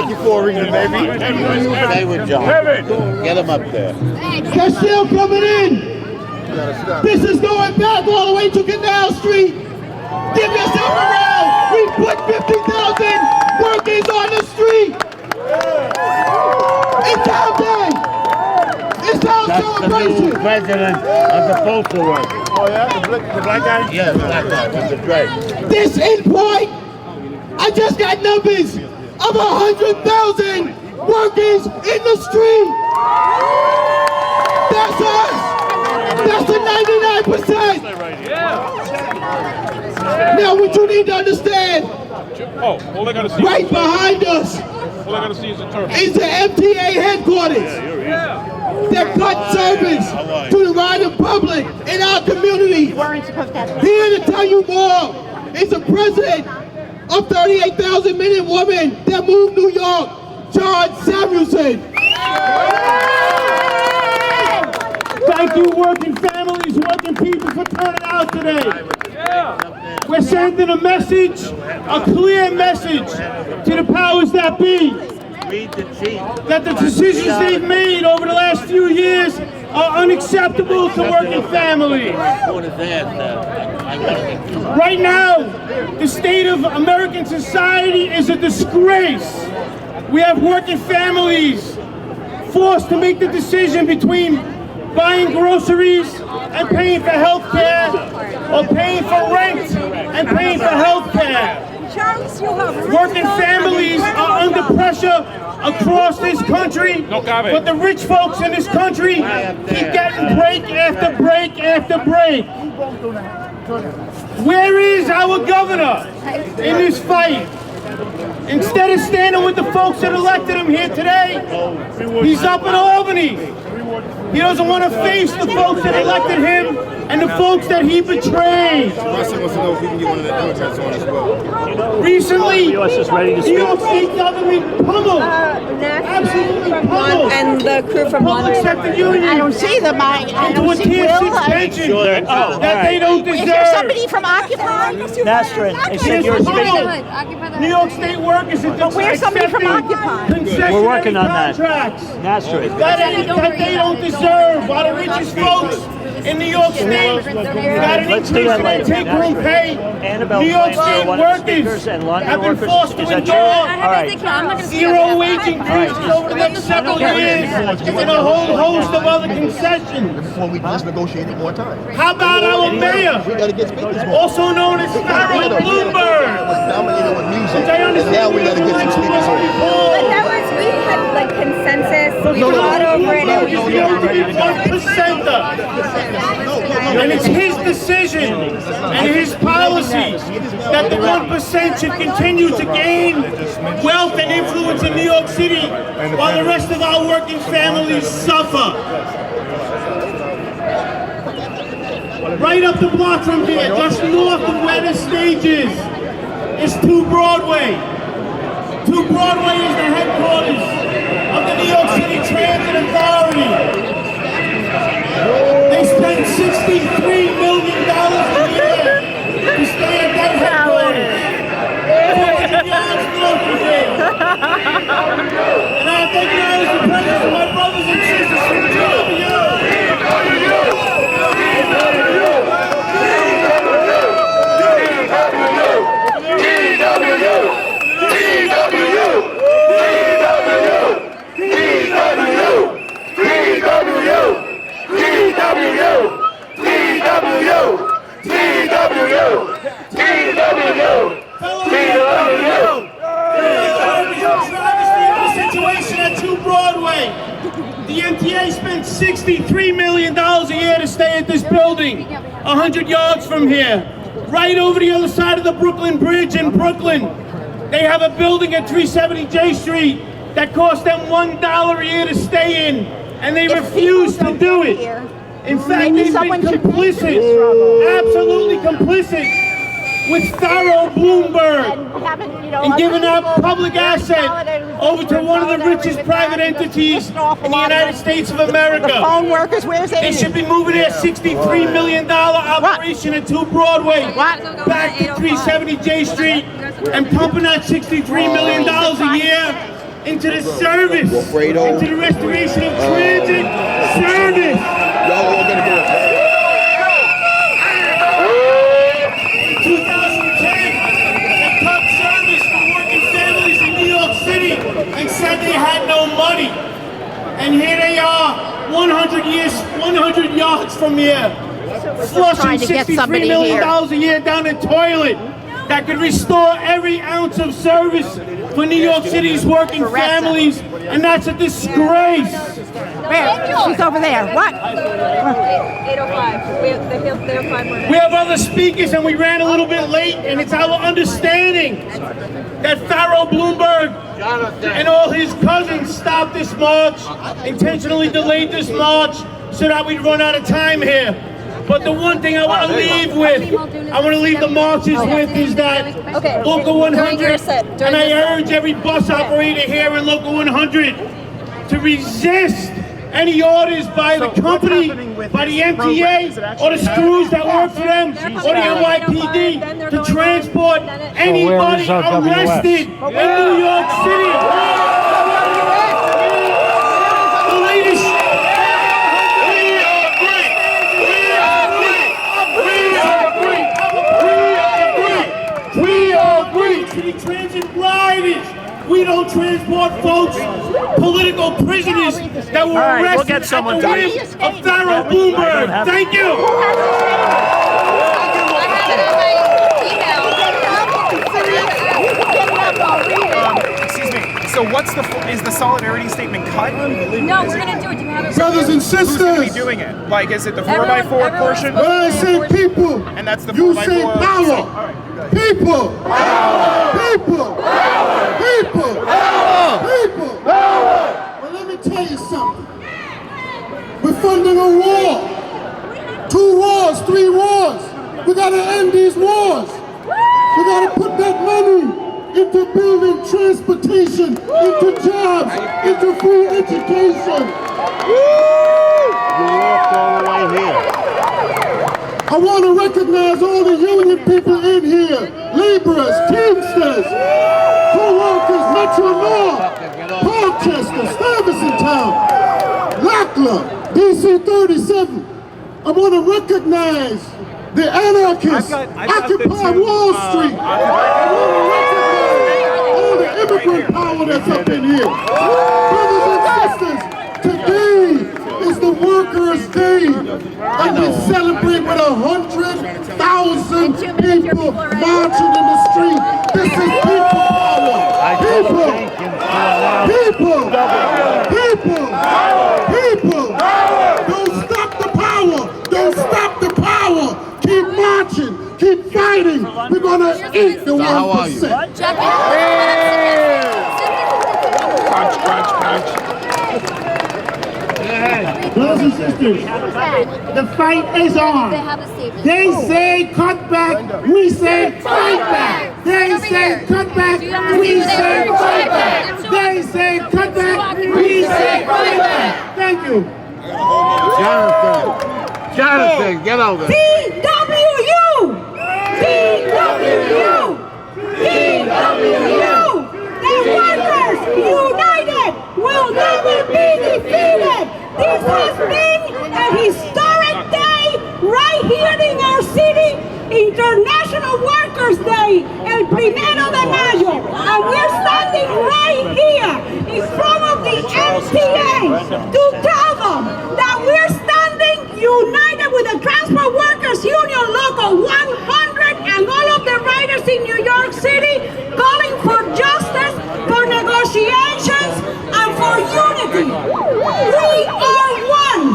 Thank you for a reason, baby. Stay with John. Get him up there. They're still coming in. This is going back all the way to Canal Street. Give yourself a round. We put 50,000 workers on the street. It's our day. It's our celebration. The new president of the postal workers. Oh yeah, the black guy? Yeah, the black guy with the dread. This endpoint, I just got numbers of 100,000 workers in the street. That's us. That's the 99%. Now what you need to understand, All I gotta see right behind us all I gotta see is the turf. is the MTA headquarters that cut service to the riding public in our community. Here to tell you more is the president of 38,000 men and women that moved New York, John Samuelson. Thank you, working families, working people, for turning out today. We're sending a message, a clear message to the powers that be, that the decisions they've made over the last few years are unacceptable to working families. Right now, the state of American society is a disgrace. We have working families forced to make the decision between buying groceries and paying for health care, or paying for rent and paying for health care. Working families are under pressure across this country, but the rich folks in this country keep getting break after break after break. Where is our governor in this fight? Instead of standing with the folks that elected him here today, he's up in Albany. He doesn't want to face the folks that elected him and the folks that he betrayed. Russell wants to know if we can get one of the contracts on as well. Recently, New York State government pummeled, absolutely pummeled, and the crew from public sector unions. I don't see them. I into don't a see tier Will. 6 pension that they don't deserve. Is there somebody from Occupy? New York State workers are But where's somebody from Occupy? We're working on that. That they don't deserve. While the richest folks in New York State got an increase in their take-home pay, New York State workers have been forced to endure zero wage increases over the next several years and a whole host of other concessions. Before we just negotiate it more time. How about our mayor, also known as Farrell Bloomberg? Which I understand now we gotta get some speakers on. But that was, we had like consensus, we fought over it, and we and it's his decision and his policies that the 1% should continue to gain wealth and influence in New York City while the rest of our working families suffer. Right up the block from here, just north of where the stage is 2 Broadway. 2 Broadway is the headquarters of the New York City Transit Authority. They spend $63 million a year to stay at that headquarters. 400 yards north of here. And I thank you as the presence of my brothers and sisters from TWU. Situation at 2 Broadway. The MTA spent $63 million a year to stay at this building, 100 yards from here. Right over the other side of the Brooklyn Bridge in Brooklyn, they have a building at 370 J Street that cost them $1 a year to stay in, and they refuse to do it. In fact, they've been complicit, absolutely complicit, with Farrell Bloomberg and giving up public asset over to one of the richest private entities in the United States of America. The phone workers, where's They should be moving their $63 million operation at 2 Broadway back to 370 J Street and pumping out $63 million a year into the service, into the restoration of transit service. Y'all all gonna do it. In 2010, they cut service for working families in New York City and said they had no money. And here they are, 100 yards from here, flushing $63 million a year down the toilet that could restore every ounce of service for New York City's working families, and that's a disgrace. Where? She's over there. What? 805. We have other speakers, and we ran a little bit late, and it's our understanding that Pharaoh Bloomberg and all his cousins stopped this march, intentionally delayed this march, so that we'd run out of time here. But the one thing I want to leave with, I want to leave the marches with, is that Local 100, and I urge every bus operator here in Local 100 to resist any orders by the company, by the MTA, or the screws that work for them, or the NYPD, to transport anybody arrested in New York City. The latest. We agree. City Transit riders. We don't transport folks, political prisoners that were arrested at the whim of Pharaoh Bloomberg. Thank you. Excuse me. So is the solidarity statement cut? No, we're gonna do it. Do you have it? Brothers and Who's going to be sisters, doing it? Like, is it the 4x4 portion? when I say people, And that's the you 4x4. say power. People. People. People. People. Well, let me tell you something. We're funding a war. 2 wars, 3 wars. We gotta end these wars. We gotta put that money into building transportation, into jobs, into free education. You walked all the way here. I want to recognize all the union people in here, laborers, teamsters, co-workers, Metro-North, Colchester, Stuyvesant Town, Lackler, DC 37. I want to recognize the anarchists, Occupy Wall Street. I want to recognize all the immigrant power that's up in here. Brothers and sisters, today is the Workers' Day, and we celebrate with 100,000 people marching in the street. This is people power. People. Don't stop the power. Don't stop the power. Keep marching. Keep fighting. We're gonna eat the 1%. Crunch. Brothers and sisters, the fight is on. They say cut back, we say fight back. They say cut back, we say fight back. They say cut back, we say fight back. Thank you. Jonathan, get over there. TWU! The workers united will never be defeated. This has been a historic day right here in our city, International Workers' Day, el 1 de mayo. And we're standing right here in front of the MTA to tell them that we're standing united with the Transport Workers Union Local 100 and all of the riders in New York City, calling for justice, for negotiations, and for unity. We are one.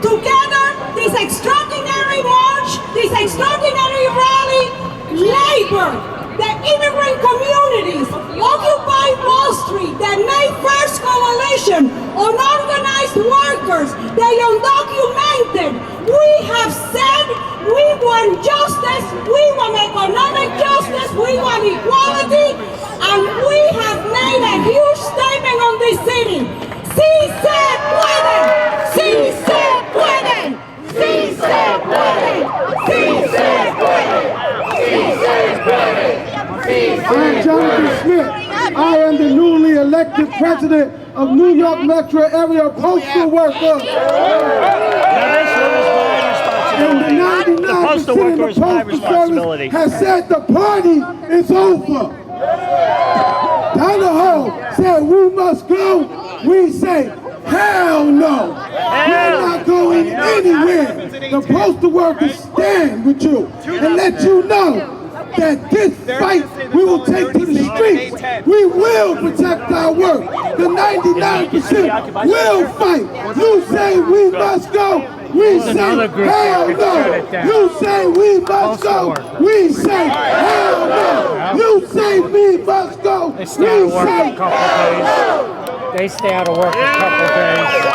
Together, this extraordinary march, this extraordinary rally, labor, the immigrant communities, Occupy Wall Street, the May 1st Coalition, unorganized workers, the undocumented. We have said we want justice, we want economic justice, we want equality, and we have made a huge statement on this city. ¡Sí se puede! ¡Sí se puede! ¡Sí se puede! ¡Sí se puede! ¡Sí se puede! I'm Jonathan Smith. I am the newly elected elected president of New York Metro Area Postal Workers. And the 99% of the Postal Service has said the party is over. Idaho said we must go. We say, hell no. We're not going anywhere. The postal workers stand with you and let you know that this fight we will take to the streets. We will protect our work. The 99% will fight. You say we must go. We say hell no. You say we must go. We say hell no. You say we must go. We say hell no. They stay out of work a couple days.